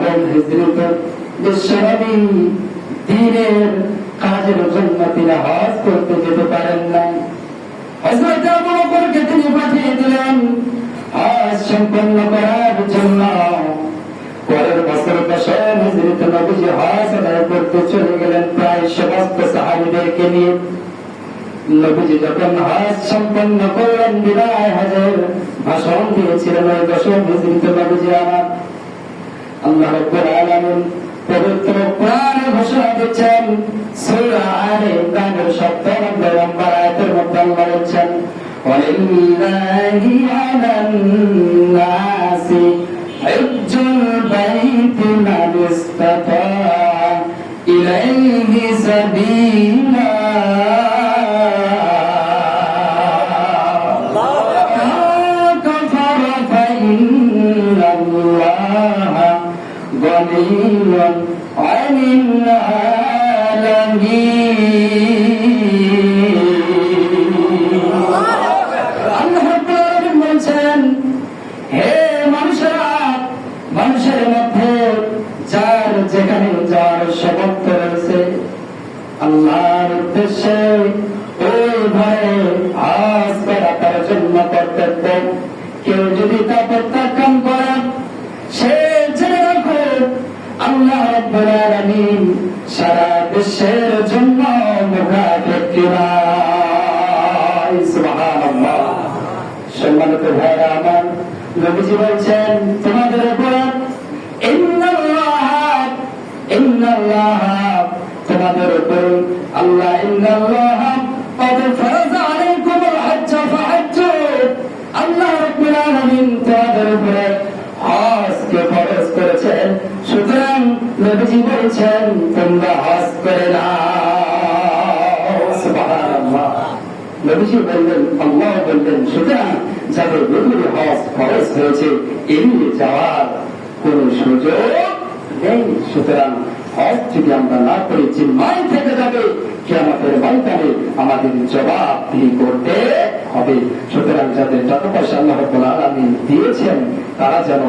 প্রথম হিজরত বিশ্বনবী দ্বীনের কাজের জন্য তিনি হজ করতে যেতে পারেন নাই। হযরত আবু বকরকে তিনি পাঠিয়ে দিলেন হজ সম্পন্ন করার জন্য। পরের বছর 10 হিজরীতে নবীজি হজ আদায় করতে চলে গেলেন প্রায় সমস্ত সাহাবীদেরকে নিয়ে। নবীজি যখন হজ সম্পন্ন করলেন, বিদায় হজের ভাষণ দিয়েছিলেন ওই 10 হিজরীতে নবীজি আমার। আল্লাহ রাব্বুল আলামিন পবিত্র কোরআনে ঘোষণা দিচ্ছেন, সূরা আলে ইমরানের 17 নম্বর আয়াতের মধ্যে আল্লাহ বলছেন, ওয়ালিল্লাহি আলান নাসি হিজ্জুল বাইতি মান ইসতাতা ইলাইহি সাবিলা কাফারা ফাইন্নাল্লাহা গনিয়্যুন আনিল আলামিন। আল্লাহ রাব্বুল আলামিন বলছেন, হে মানুষেরা, মানুষের মধ্যে যার যেখানে যার সামর্থ্য রয়েছে আল্লাহর উদ্দেশ্যে ওই ভয়ে হজ করা তার জন্য কর্তব্য। কেউ যদি তা প্রত্যাখ্যান করে সে জেনে রাখো আল্লাহ রাব্বুল আলামিন সারা বিশ্বের জন্য মুখাপেক্ষিরা। সুবহানাল্লাহ। সম্মানিত ভাইরা আমার, নবীজি বলছেন তোমাদের উপর ইন্নাল্লাহ তোমাদের উপর আল্লাহ ইন্নাল্লাহ ক্বাদ ফারাযা আলাইকুমুল হজ্জ ফাহজ্জু। আল্লাহ রাব্বুল আলামিন তোমাদের উপর হজকে ফরজ করেছেন, সুতরাং নবীজি বলছেন তোমরা হজ করে নাও। সুবহানাল্লাহ। নবীজি বললেন, আল্লাহ বললেন, সুতরাং যাদের নবীর হজ ফরজ হয়েছে এড়িয়ে যাওয়ার কোন সুযোগ নেই। সুতরাং হজ যদি আমরা না করি জিম্মায় থেকে যাবে, কিয়ামতের ময়দানে আমাদের জবাবদিহি করতে হবে। সুতরাং যাদের টাকা পয়সা আল্লাহ রাব্বুল আলামিন দিয়েছেন তারা যেন